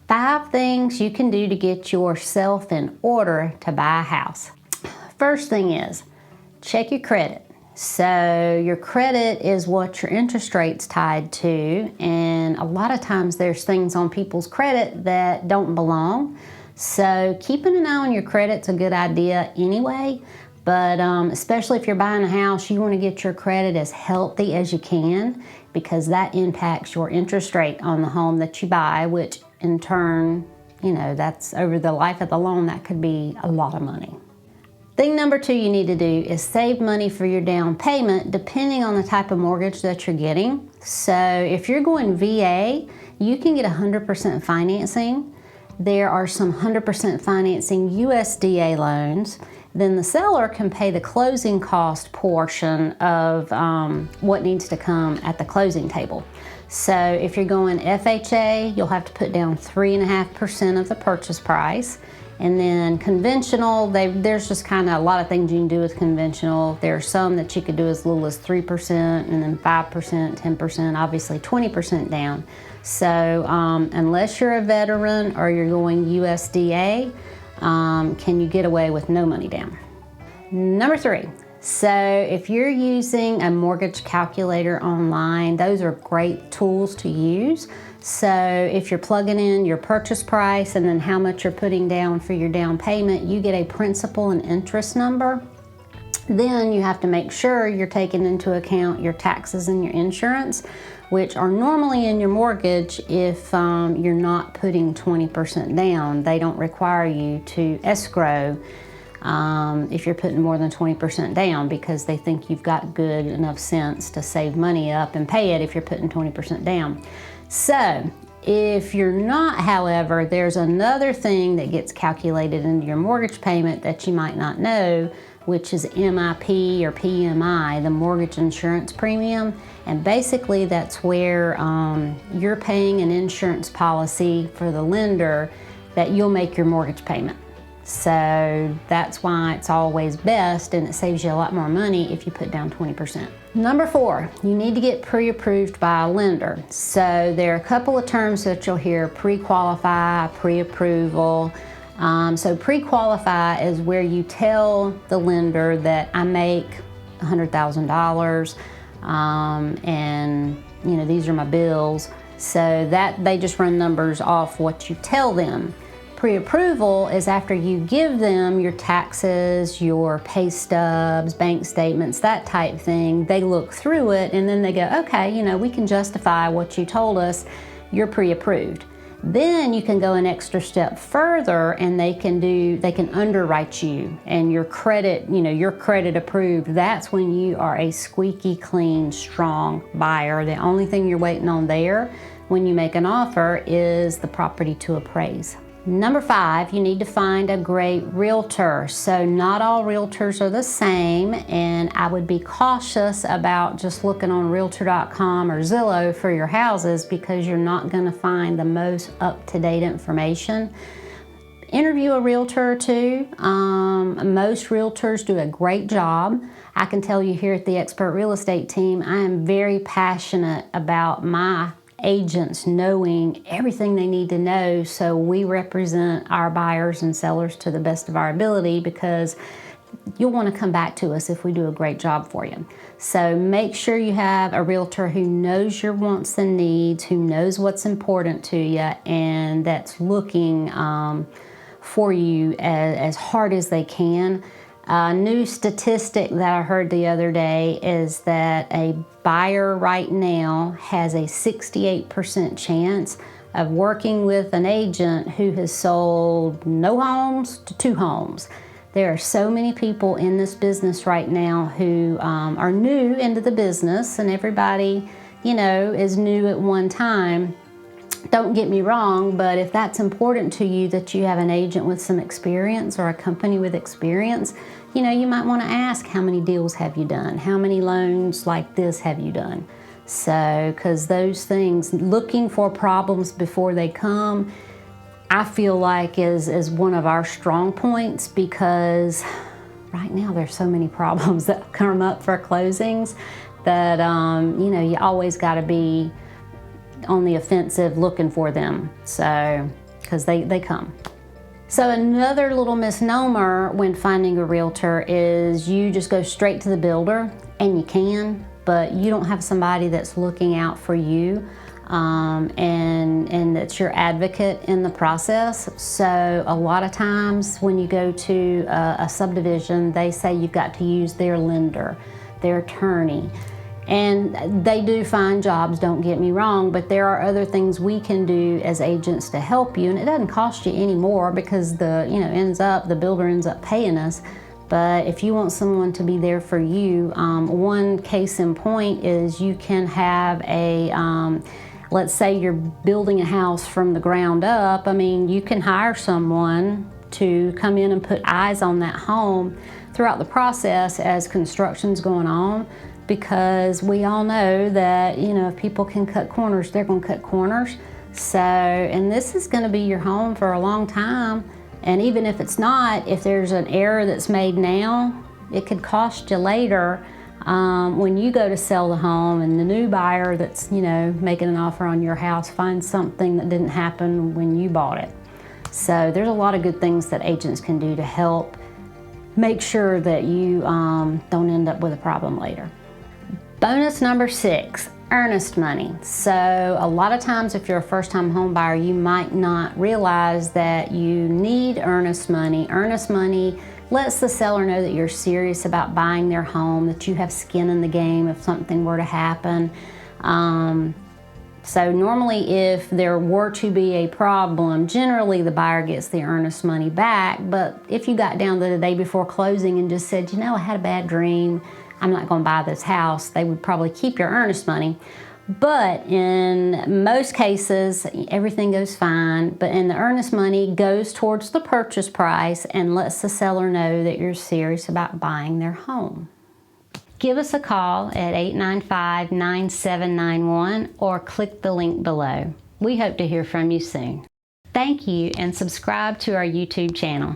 5 things you can do to get yourself in order to buy a house. First thing is, check your credit. So your credit is what your interest rate's tied to, and a lot of times there's things on people's credit that don't belong. So keeping an eye on your credit's a good idea anyway, but especially if you're buying a house, you want to get your credit as healthy as you can, because that impacts your interest rate on the home that you buy, which in turn, that's over the life of the loan, that could be a lot of money. Thing number 2 you need to do is save money for your down payment depending on the type of mortgage that you're getting. So if you're going VA, you can get 100% financing. There are some 100% financing USDA loans. Then the seller can pay the closing cost portion of what needs to come at the closing table. So if you're going FHA, you'll have to put down 3.5% of the purchase price. And then conventional, there's just kind of a lot of things you can do with conventional. There are some that you could do as little as 3% and then 5%, 10%, obviously 20% down. So unless you're a veteran or you're going USDA, can you get away with no money down? Number 3. So if you're using a mortgage calculator online, those are great tools to use. So if you're plugging in your purchase price and then how much you're putting down for your down payment, you get a principal and interest number. Then you have to make sure you're taking into account your taxes and your insurance, which are normally in your mortgage if you're not putting 20% down. They don't require you to escrow if you're putting more than 20% down, because they think you've got good enough sense to save money up and pay it if you're putting 20% down. So if you're not, however, there's another thing that gets calculated into your mortgage payment that you might not know, which is MIP or PMI, the mortgage insurance premium. And basically that's where you're paying an insurance policy for the lender that you'll make your mortgage payment. So that's why it's always best, and it saves you a lot more money if you put down 20%. Number 4, you need to get pre-approved by a lender. So there are a couple of terms that you'll hear: pre-qualify, pre-approval. So pre-qualify is where you tell the lender that I make $100,000 and these are my bills. So that they just run numbers off what you tell them. Pre-approval is after you give them your taxes, your pay stubs, bank statements, that type thing. They look through it and then they go, okay, we can justify what you told us, you're pre-approved. Then you can go an extra step further and they can underwrite you and your credit, your credit approved. That's when you are a squeaky clean, strong buyer. The only thing you're waiting on there when you make an offer is the property to appraise. Number 5, you need to find a great realtor. So not all realtors are the same, and I would be cautious about just looking on Realtor.com or Zillow for your houses, because you're not going to find the most up-to-date information. Interview a realtor or two. Most realtors do a great job. I can tell you here at the Expert Real Estate Team, I am very passionate about my agents knowing everything they need to know, so we represent our buyers and sellers to the best of our ability, because you'll want to come back to us if we do a great job for you. So make sure you have a realtor who knows your wants and needs, who knows what's important to you, and that's looking for you as hard as they can. A new statistic that I heard the other day is that a buyer right now has a 68% chance of working with an agent who has sold no homes to 2 homes. There are so many people in this business right now who are new into the business, and everybody, is new at one time. Don't get me wrong, but if that's important to you, that you have an agent with some experience or a company with experience, you might want to ask, how many deals have you done? How many loans like this have you done? So, because those things, looking for problems before they come, I feel like is one of our strong points, because right now there's so many problems that come up for closings that, you always got to be on the offensive looking for them. So because they come. So another little misnomer when finding a realtor is you just go straight to the builder, and you can, but you don't have somebody that's looking out for you and that's your advocate in the process. So a lot of times when you go to a subdivision, they say you've got to use their lender, their attorney. And they do fine jobs, don't get me wrong, but there are other things we can do as agents to help you, and it doesn't cost you any more because the builder ends up paying us. But if you want someone to be there for you, one case in point is you can have let's say you're building a house from the ground up. I mean, you can hire someone to come in and put eyes on that home throughout the process as construction's going on, because we all know that, if people can cut corners, they're going to cut corners. So, and this is going to be your home for a long time. And even if it's not, if there's an error that's made now, it could cost you later when you go to sell the home and the new buyer that's, making an offer on your house finds something that didn't happen when you bought it. So there's a lot of good things that agents can do to help make sure that you don't end up with a problem later. Bonus number 6, earnest money. So a lot of times if you're a first-time home buyer, you might not realize that you need earnest money. Earnest money lets the seller know that you're serious about buying their home, that you have skin in the game if something were to happen. So normally if there were to be a problem, generally the buyer gets the earnest money back. But if you got down to the day before closing and just said, I had a bad dream, I'm not going to buy this house, they would probably keep your earnest money. But in most cases, everything goes fine. But the earnest money goes towards the purchase price and lets the seller know that you're serious about buying their home. Give us a call at 895-9791 or click the link below. We hope to hear from you soon. Thank you, and subscribe to our YouTube channel.